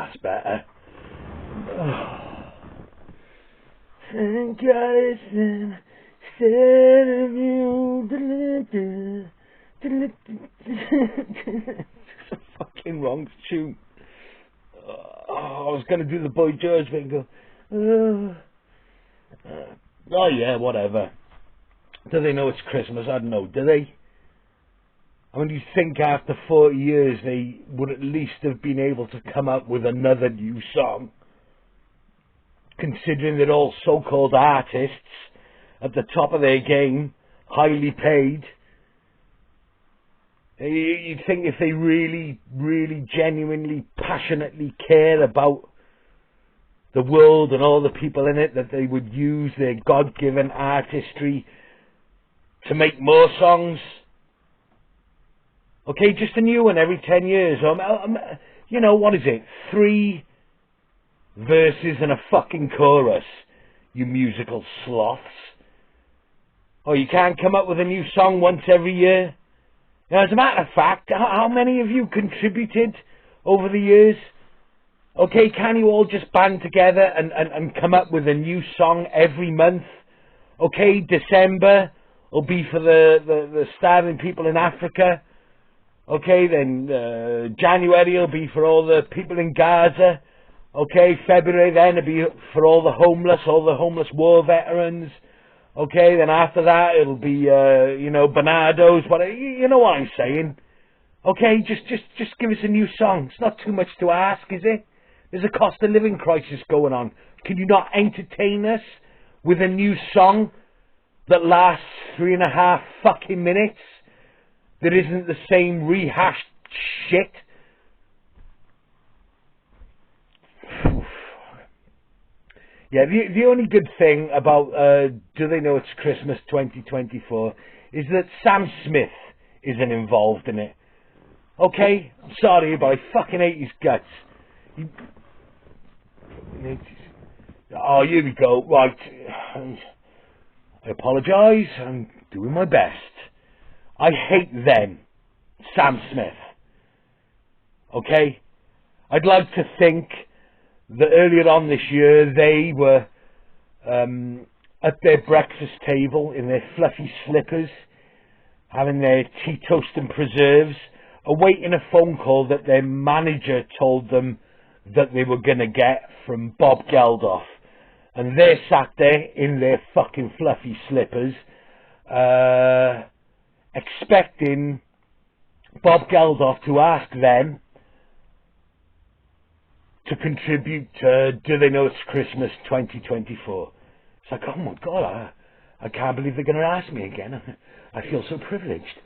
that's better. Thank God it's instead of you. It's a fucking wrong tune. I was going to do the Boy George bit and go, oh yeah, whatever. Do they know it's Christmas? I don't know. Do they? I mean, you think after 40 years they would at least have been able to come up with another new song, considering they're all so-called artists at the top of their game, highly paid. You'd think if they really, really, genuinely, passionately care about the world and all the people in it, that they would use their God-given artistry to make more songs. Okay, just a new one every 10 years. You know, what is it? 3 verses and a fucking chorus, you musical sloths. Oh, you can't come up with a new song once every year? Now, as a matter of fact, how many of you contributed over the years? Okay, can you all just band together and come up with a new song every month? Okay, December will be for the starving people in Africa. Okay, then January will be for all the people in Gaza. Okay, February then will be for all the homeless war veterans. Okay, then after that it'll be, you know, Bernardo's, but you know what I'm saying. Okay, just give us a new song. It's not too much to ask, is it? There's a cost of living crisis going on. Can you not entertain us with a new song that lasts 3.5 fucking minutes? That isn't the same rehashed shit? Yeah, the only good thing about Do They Know It's Christmas 2024 is that Sam Smith isn't involved in it. Okay? I'm sorry, but I fucking hate his guts. Oh, here we go. Right. I apologise. I'm doing my best. I hate them. Sam Smith. Okay? I'd like to think that earlier on this year they were at their breakfast table in their fluffy slippers, having their tea toast and preserves, awaiting a phone call that their manager told them that they were going to get from Bob Geldof. And they're sat there in their fucking fluffy slippers, expecting Bob Geldof to ask them to contribute to Do They Know It's Christmas 2024. It's like, oh my God, I can't believe they're going to ask me again. I feel so privileged.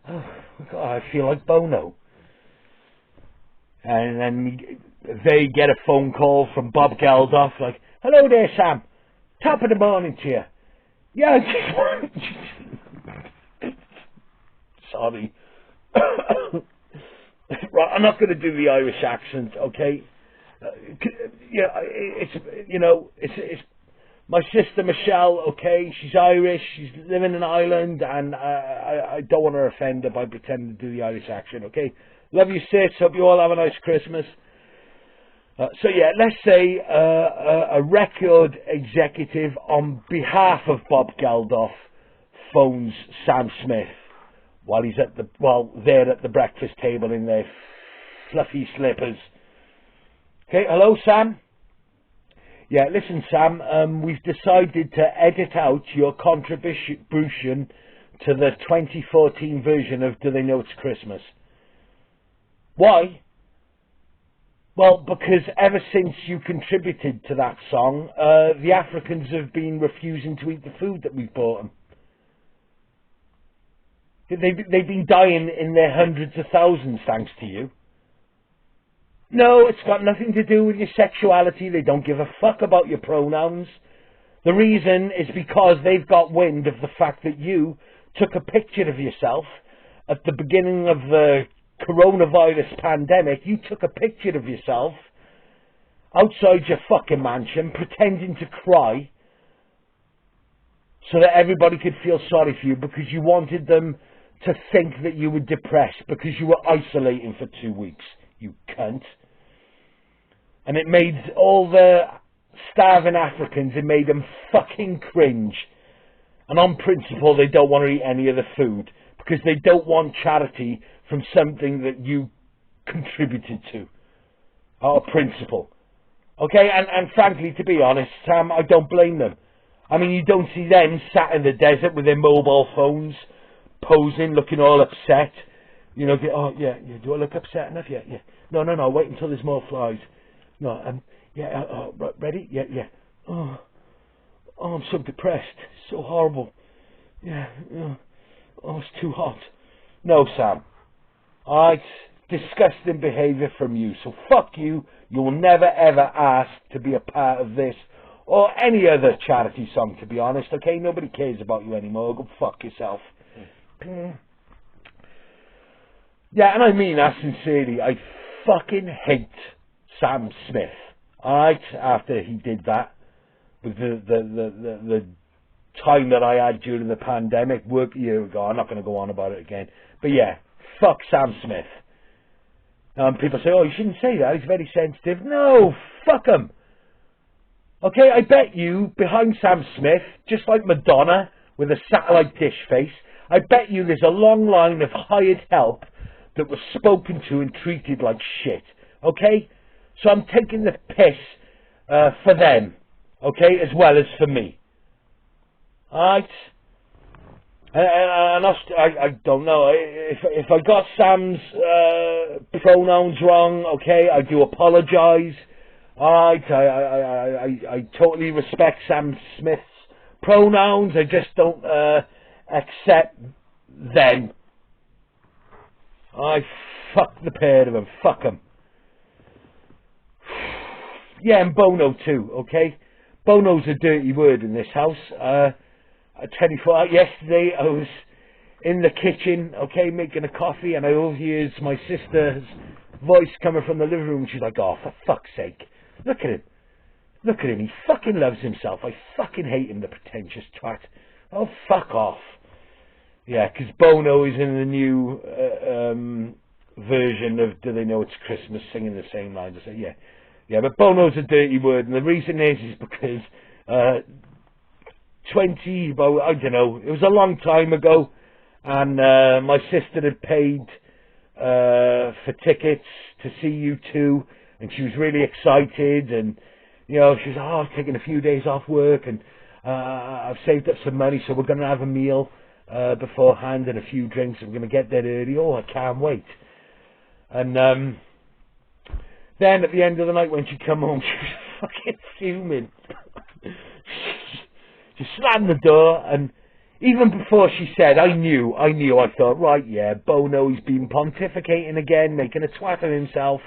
Oh my God, I feel like Bono. And then they get a phone call from Bob Geldof, like, hello there, Sam. Top of the morning to you. Yeah, sorry. Right, I'm not going to do the Irish accent, okay? Yeah, it's my sister Michelle, okay? She's Irish, she's living in Ireland, and I don't want to offend her by pretending to do the Irish accent, okay? Love you, sis. Hope you all have a nice Christmas. So yeah, let's say a record executive on behalf of Bob Geldof phones Sam Smith while they're at the breakfast table in their fluffy slippers. Okay, hello Sam. Yeah, listen Sam, we've decided to edit out your contribution to the 2014 version of Do They Know It's Christmas. Why? Well, because ever since you contributed to that song, the Africans have been refusing to eat the food that we've bought them. They've been dying in their hundreds of thousands thanks to you. No, it's got nothing to do with your sexuality. They don't give a fuck about your pronouns. The reason is because they've got wind of the fact that you took a picture of yourself at the beginning of the coronavirus pandemic. You took a picture of yourself outside your fucking mansion pretending to cry so that everybody could feel sorry for you, because you wanted them to think that you were depressed because you were isolating for 2 weeks, you cunt. And it made all the starving Africans, it made them fucking cringe. And on principle, they don't want to eat any of the food because they don't want charity from something that you contributed to. Out of principle. Okay, and frankly, to be honest, Sam, I don't blame them. I mean, you don't see them sat in the desert with their mobile phones, posing, looking all upset. You know, oh, yeah, do I look upset enough? Yeah. No, wait until there's more flies. No, ready? Yeah. Oh, I'm so depressed. So horrible. Yeah. Oh, it's too hot. No, Sam. Alright? Disgusting behaviour from you. So fuck you. You will never ever ask to be a part of this or any other charity song, to be honest. Okay? Nobody cares about you anymore. Go fuck yourself. Yeah, and I mean that sincerely. I fucking hate Sam Smith. Alright? After he did that. With the time that I had during the pandemic, work a year ago. I'm not going to go on about it again. But yeah, fuck Sam Smith. People say, oh, you shouldn't say that, he's very sensitive. No, fuck him. Okay, I bet you, behind Sam Smith, just like Madonna, with a satellite dish face, I bet you there's a long line of hired help that was spoken to and treated like shit. Okay? So I'm taking the piss for them. Okay, as well as for me. Alright? And I don't know. If I got Sam's pronouns wrong, okay, I do apologise. Alright, I totally respect Sam Smith's pronouns. I just don't accept them. I fuck the pair of them. Fuck them. Yeah, and Bono too, okay? Bono's a dirty word in this house. I tell you what, yesterday I was in the kitchen, okay, making a coffee, and I overheard my sister's voice coming from the living room. She's like, oh, for fuck's sake. Look at him. Look at him. He fucking loves himself. I fucking hate him, the pretentious twat. Oh, fuck off. Yeah, because Bono is in the new version of Do They Know It's Christmas, singing the same lines. I say, yeah. Yeah, but Bono's a dirty word, and the reason is because... I don't know, it was a long time ago, and my sister had paid for tickets to see U2, and she was really excited, and, you know, she was, I'm taking a few days off work, and I've saved up some money, so we're going to have a meal beforehand, and a few drinks, and we're going to get there early. Oh, I can't wait. And then at the end of the night, when she come home, she was fucking fuming. She slammed the door, and even before she said, I knew, I thought, right, yeah, Bono, he's been pontificating again, making a twat of himself.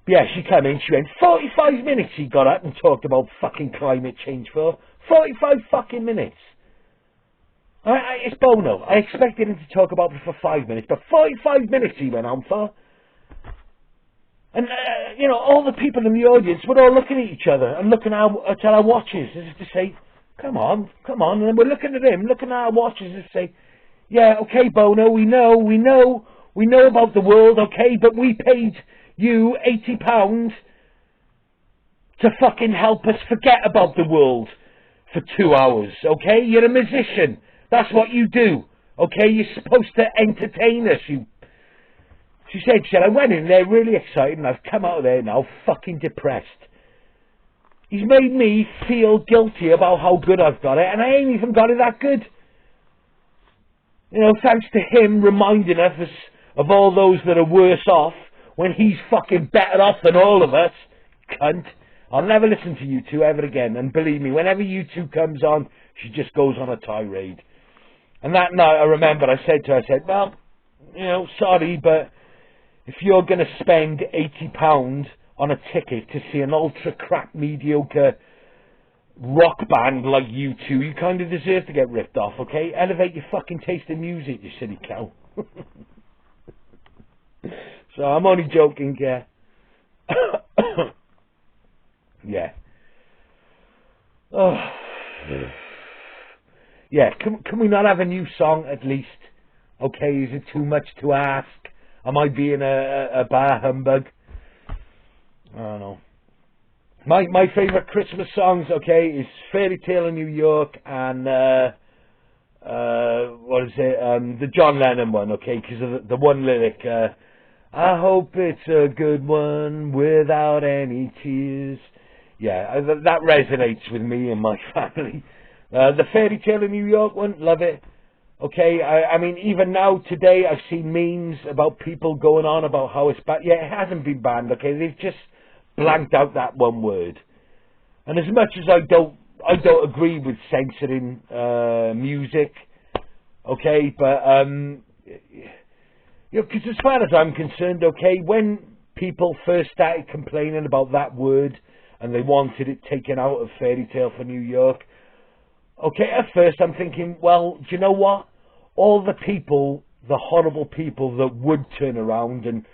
But yeah, she come in, she went, 45 minutes he got up and talked about fucking climate change for. 45 fucking minutes. It's Bono. I expected him to talk about it for 5 minutes, but 45 minutes he went on for. And, you know, all the people in the audience were all looking at each other and looking at our watches as if to say, come on. And then we're looking at him, looking at our watches and say, yeah, okay, Bono, we know about the world, okay, but we paid you £80 to fucking help us forget about the world for 2 hours, okay? You're a musician. That's what you do, okay? You're supposed to entertain us, you... She said, I went in there really excited and I've come out of there now fucking depressed. He's made me feel guilty about how good I've got it, and I ain't even got it that good. You know, thanks to him reminding us of all those that are worse off when he's fucking better off than all of us. Cunt. I'll never listen to U2 ever again, and believe me, whenever U2 comes on, she just goes on a tirade. And that night, I remember, I said to her, well, you know, sorry, but if you're going to spend £80 on a ticket to see an ultra crap mediocre rock band like U2, you kind of deserve to get ripped off, okay? Elevate your fucking taste in music, you silly cow. So I'm only joking, yeah. Yeah. Oh. Yeah, can we not have a new song at least? Okay, is it too much to ask? Am I being a bar humbug? I don't know. My favourite Christmas songs, okay, is Fairy Tale in New York and what is it? The John Lennon one, okay, because of the one lyric. I hope it's a good one without any tears. Yeah, that resonates with me and my family. The Fairy Tale in New York one, love it. Okay, I mean, even now, today, I've seen memes about people going on about how it's banned. Yeah, it hasn't been banned, okay? They've just blanked out that one word. And as much as I don't agree with censoring music, okay, but, you know, because as far as I'm concerned, okay, when people first started complaining about that word and they wanted it taken out of Fairy Tale for New York, okay, at first I'm thinking, well, do you know what? All the people, the horrible people that would turn around and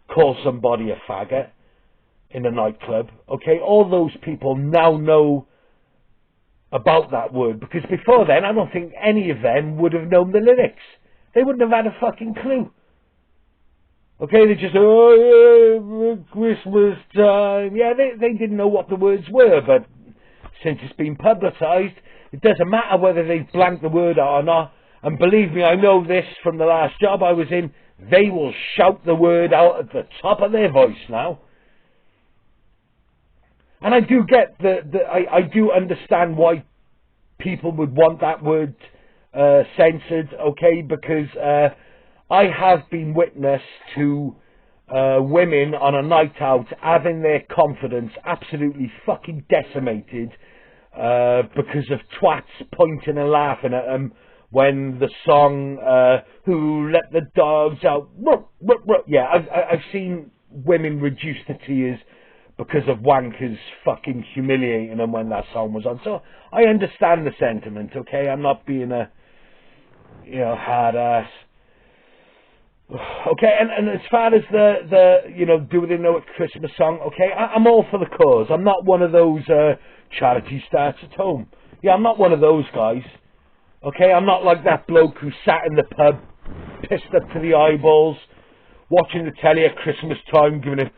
call somebody a faggot in a nightclub, okay, all those people now know about that word, because before then I don't think any of them would have known the lyrics. They wouldn't have had a fucking clue. Okay, they just, oh yeah, Christmas time. Yeah, they didn't know what the words were, but since it's been publicised, it doesn't matter whether they've blanked the word out or not. And believe me, I know this from the last job I was in, they will shout the word out at the top of their voice now. And I do get I do understand why people would want that word censored, okay, because I have been witness to women on a night out having their confidence absolutely fucking decimated because of twats pointing and laughing at them when the song Who Let the Dogs Out, yeah, I've seen women reduce to tears because of wankers fucking humiliating them when that song was on. So I understand the sentiment, okay? I'm not being a, you know, hard ass. Okay, and as far as the you know, do they know a Christmas song? Okay, I'm all for the cause. I'm not one of those charity starts at home. Yeah, I'm not one of those guys. Okay, I'm not like that bloke who sat in the pub, pissed up to the eyeballs, watching the telly at Christmas time, giving it,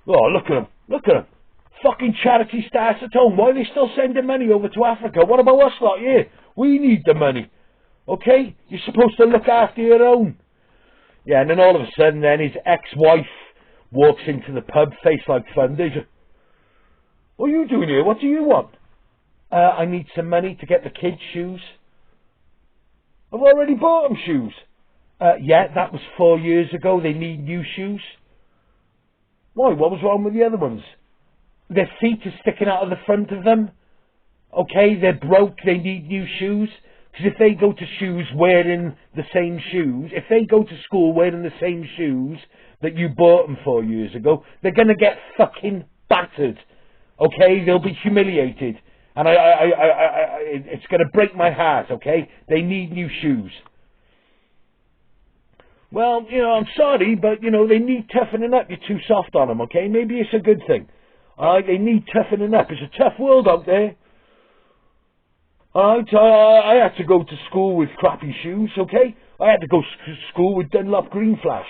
oh, look at him. Fucking charity starts at home. Why are they still sending money over to Africa? What about us lot here? We need the money. Okay, you're supposed to look after your own. Yeah, and then all of a sudden, then his ex-wife walks into the pub, face like thunder. What are you doing here? What do you want? I need some money to get the kids shoes. I've already bought them shoes. Yeah, that was 4 years ago. They need new shoes. Why? What was wrong with the other ones? Their feet are sticking out of the front of them. Okay, they're broke. They need new shoes. Because if they go to shoes wearing the same shoes, if they go to school wearing the same shoes that you bought them 4 years ago, they're going to get fucking battered. Okay, they'll be humiliated. And it's going to break my heart, okay? They need new shoes. Well, you know, I'm sorry, but, you know, they need toughening up. You're too soft on them, okay? Maybe it's a good thing. Alright, they need toughening up. It's a tough world out there. Alright, I had to go to school with crappy shoes, okay? I had to go to school with Dunlop Green Flash.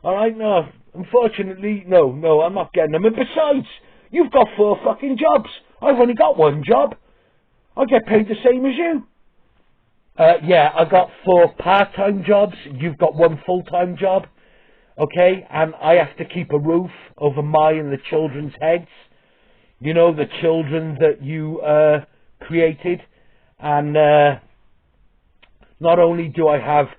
Alright, no, unfortunately, no, I'm not getting them. And besides, you've got 4 fucking jobs. I've only got 1 job. I get paid the same as you. Yeah, I got 4 part-time jobs. You've got 1 full-time job. Okay, and I have to keep a roof over my and the children's heads. You know, the children that you created. And not only do I have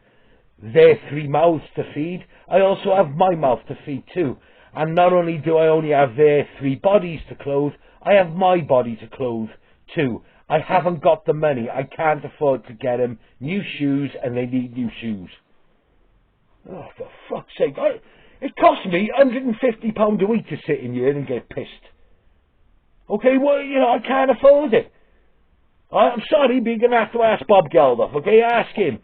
their 3 mouths to feed, I also have my mouth to feed too. And not only do I only have their 3 bodies to clothe, I have my body to clothe too. I haven't got the money. I can't afford to get them new shoes, and they need new shoes. Oh, for fuck's sake. It costs me £150 a week to sit in here and get pissed. Okay, well, you know, I can't afford it. I'm sorry, but you're going to have to ask Bob Geldof, okay? Ask him.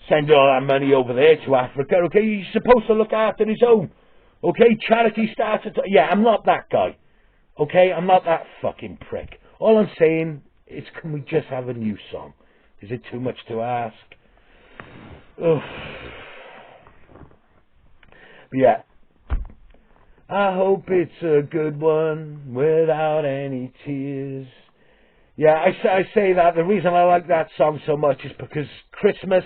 Send all that money over there to Africa, okay? He's supposed to look after his own. Okay, charity starts at... Yeah, I'm not that guy. Okay, I'm not that fucking prick. All I'm saying is, can we just have a new song? Is it too much to ask? Ugh. But yeah. I hope it's a good one without any tears. Yeah, I say that. The reason I like that song so much is because Christmas,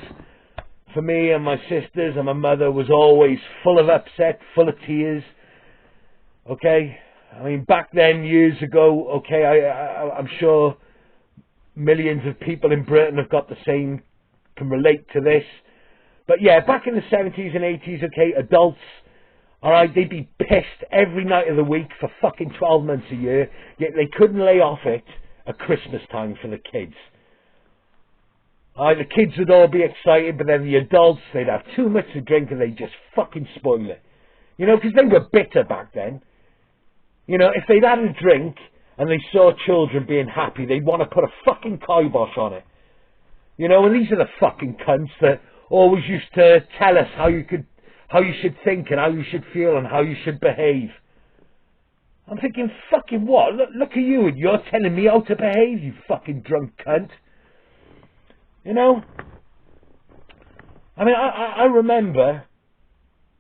for me and my sisters and my mother, was always full of upset, full of tears. Okay? I mean, back then, years ago, okay, I'm sure millions of people in Britain have got the same, can relate to this. But yeah, back in the 70s and 80s, okay, adults, alright, they'd be pissed every night of the week for fucking 12 months a year, yet they couldn't lay off it at Christmas time for the kids. Alright, the kids would all be excited, but then the adults, they'd have too much to drink and they'd just fucking spoil it. You know, because they were bitter back then. You know, if they'd had a drink and they saw children being happy, they'd want to put a fucking kibosh on it. You know, and these are the fucking cunts that always used to tell us how you should think and how you should feel and how you should behave. I'm thinking, fucking what? Look at you, and you're telling me how to behave, you fucking drunk cunt. You know? I mean, I remember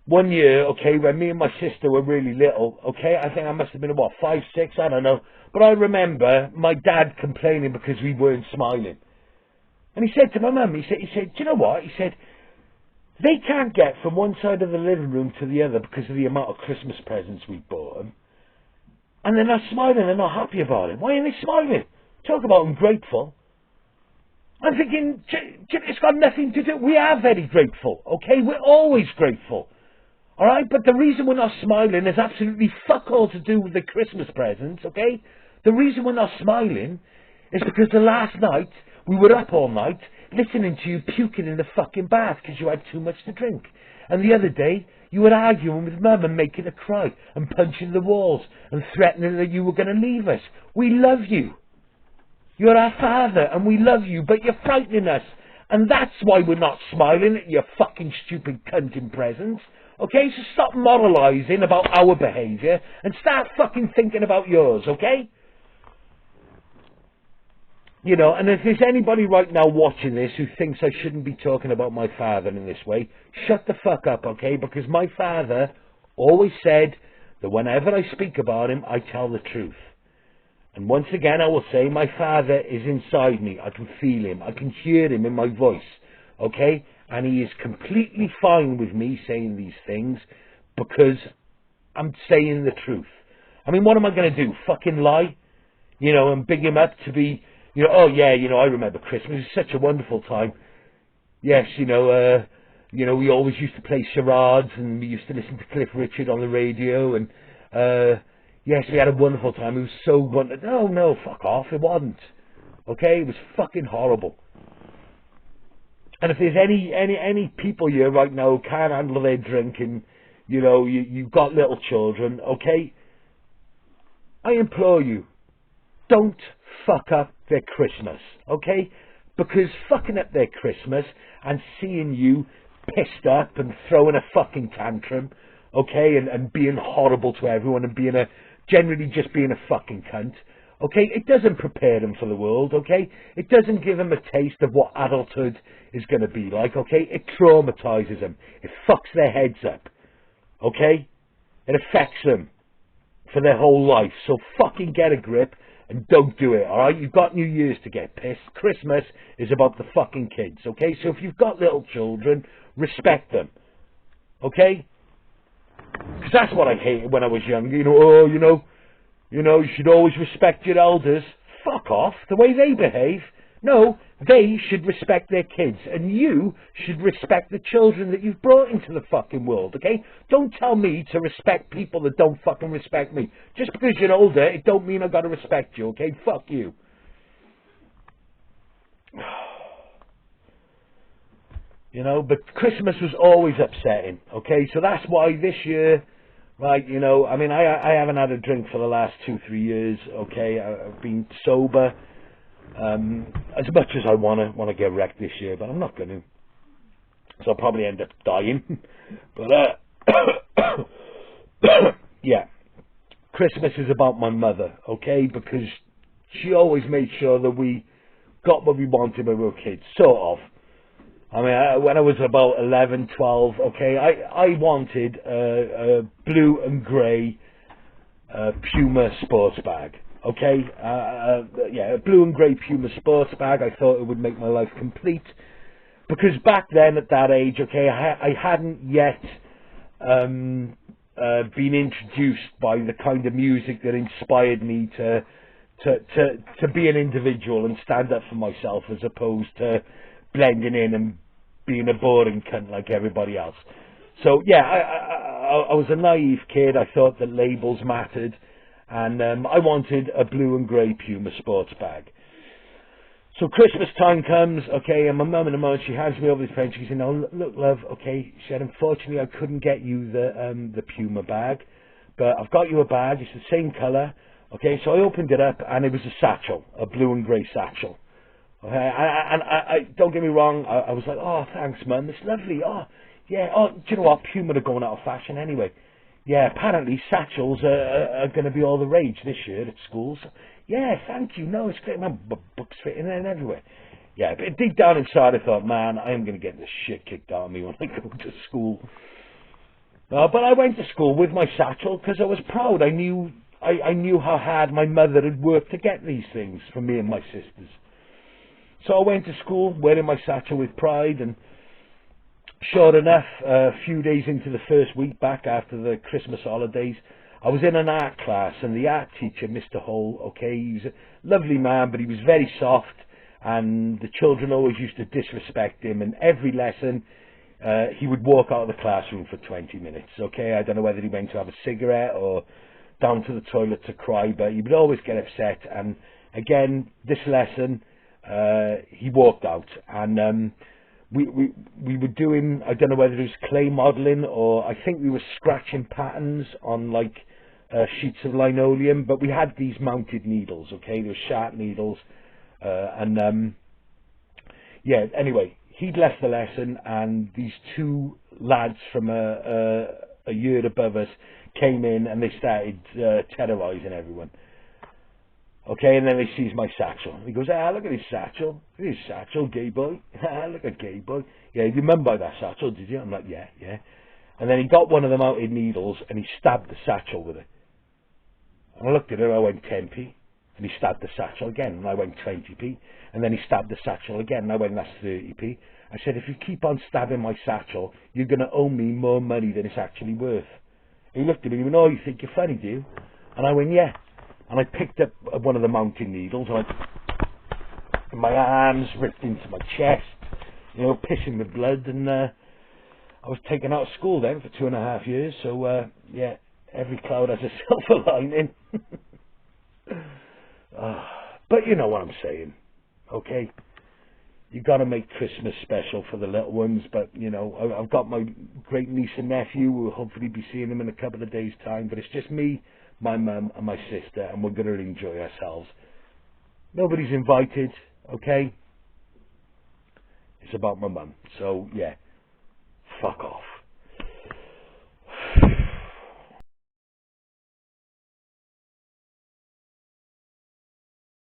one year, okay, when me and my sister were really little, okay, I think I must have been, what, 5, 6, I don't know. But I remember my dad complaining because we weren't smiling. And he said to my mum, he said, do you know what? He said, they can't get from one side of the living room to the other because of the amount of Christmas presents we bought them. And they're not smiling, they're not happy about it. Why are they smiling? Talk about ungrateful. I'm thinking, it's got nothing to do. We are very grateful, okay? We're always grateful. Alright? But the reason we're not smiling is absolutely fuck all to do with the Christmas presents, okay? The reason we're not smiling is because the last night, we were up all night listening to you puking in the fucking bath because you had too much to drink. And the other day, you were arguing with Mum and making her cry and punching the walls and threatening that you were going to leave us. We love you. You're our father and we love you, but you're frightening us. And that's why we're not smiling at your fucking stupid cunt in presents. Okay, so stop moralising about our behaviour and start fucking thinking about yours, okay? You know, and if there's anybody right now watching this who thinks I shouldn't be talking about my father in this way, shut the fuck up, okay? Because my father always said that whenever I speak about him, I tell the truth. And once again, I will say my father is inside me. I can feel him. I can hear him in my voice, okay? And he is completely fine with me saying these things because I'm saying the truth. I mean, what am I going to do? Fucking lie? You know, and big him up to be... You know, oh yeah, you know, I remember Christmas. It's such a wonderful time. Yes, you know, we always used to play charades and we used to listen to Cliff Richard on the radio and, yes, we had a wonderful time. It was so wonderful. No, fuck off. It wasn't. Okay? It was fucking horrible. And if there's any people here right now who can't handle their drink and, you know, you've got little children, okay? I implore you, don't fuck up their Christmas, okay? Because fucking up their Christmas and seeing you pissed up and throwing a fucking tantrum, okay, and being horrible to everyone and generally just being a fucking cunt, okay, it doesn't prepare them for the world, okay? It doesn't give them a taste of what adulthood is going to be like, okay? It traumatises them. It fucks their heads up, okay? It affects them for their whole life. So fucking get a grip and don't do it, alright? You've got New Year's to get pissed. Christmas is about the fucking kids, okay? So if you've got little children, respect them, okay? Because that's what I hated when I was young. You know, you should always respect your elders. Fuck off, the way they behave. No, they should respect their kids, and you should respect the children that you've brought into the fucking world, okay? Don't tell me to respect people that don't fucking respect me. Just because you're older, it don't mean I've got to respect you, okay? Fuck you. You know, but Christmas was always upsetting, okay? So that's why this year, right, you know, I mean, I haven't had a drink for the last 2-3 years, okay? I've been sober. As much as I want to get wrecked this year, but I'm not going to. So I'll probably end up dying. But, yeah. Christmas is about my mother, okay? Because she always made sure that we got what we wanted when we were kids. Sort of. I mean, when I was about 11, 12, okay, I wanted a blue and grey Puma sports bag. Okay, yeah, a blue and grey Puma sports bag. I thought it would make my life complete. Because back then, at that age, okay, I hadn't yet been introduced by the kind of music that inspired me to be an individual and stand up for myself, as opposed to blending in and being a boring cunt like everybody else. So yeah, I was a naive kid. I thought that labels mattered, and I wanted a blue and grey Puma sports bag. So Christmas time comes, okay, and my mum in the moment, she hands me over this pen. She said, "No, look, love, okay." She said, "Unfortunately, I couldn't get you the Puma bag, but I've got you a bag. It's the same colour." Okay, so I opened it up, and it was a satchel, a blue and grey satchel. Okay, and I don't get me wrong, I was like, "Oh, thanks, Mum, it's lovely. Oh, yeah, oh, do you know what? Puma are going out of fashion anyway." Yeah, apparently satchels are going to be all the rage this year at schools. Yeah, thank you. No, it's great. My books fitting in everywhere. Yeah, but deep down inside, I thought, man, I am going to get the shit kicked out of me when I go to school. But I went to school with my satchel because I was proud. I knew how hard my mother had worked to get these things for me and my sisters. So I went to school wearing my satchel with pride, and sure enough, a few days into the first week back after the Christmas holidays, I was in an art class, and the art teacher, Mr. Hull, okay, he was a lovely man, but he was very soft, and the children always used to disrespect him, and every lesson he would walk out of the classroom for 20 minutes, okay? I don't know whether he went to have a cigarette or down to the toilet to cry, but he would always get upset, and again, this lesson, he walked out, and we were doing, I don't know whether it was clay modelling, or I think we were scratching patterns on like sheets of linoleum, but we had these mounted needles, okay, they were sharp needles, and yeah, anyway, he'd left the lesson, and these two lads from a year above us came in, and they started terrorising everyone. Okay, and then he sees my satchel. He goes, "Ah, look at his satchel. Look at his satchel, gay boy. Look at gay boy. Yeah, you remember that satchel, did you?" I'm like, yeah. And then he got one of the mounted needles, and he stabbed the satchel with it. And I looked at it, and I went 10p. And he stabbed the satchel again, and I went 20p. And then he stabbed the satchel again, and I went, "That's 30p. I said, "If you keep on stabbing my satchel, you're going to owe me more money than it's actually worth." He looked at me and went, "Oh, you think you're funny, do you?" And I went, "Yeah." And I picked up one of the mounting needles, and my arms ripped into my chest, you know, pissing with blood, and I was taken out of school then for 2.5 years. So yeah, every cloud has a silver lining. But you know what I'm saying, okay? You got to make Christmas special for the little ones. But you know, I've got my great niece and nephew. We'll hopefully be seeing them in a couple of days' time. But it's just me, my mum and my sister, and we're going to enjoy ourselves. Nobody's invited, okay? It's about my mum. So yeah, fuck off.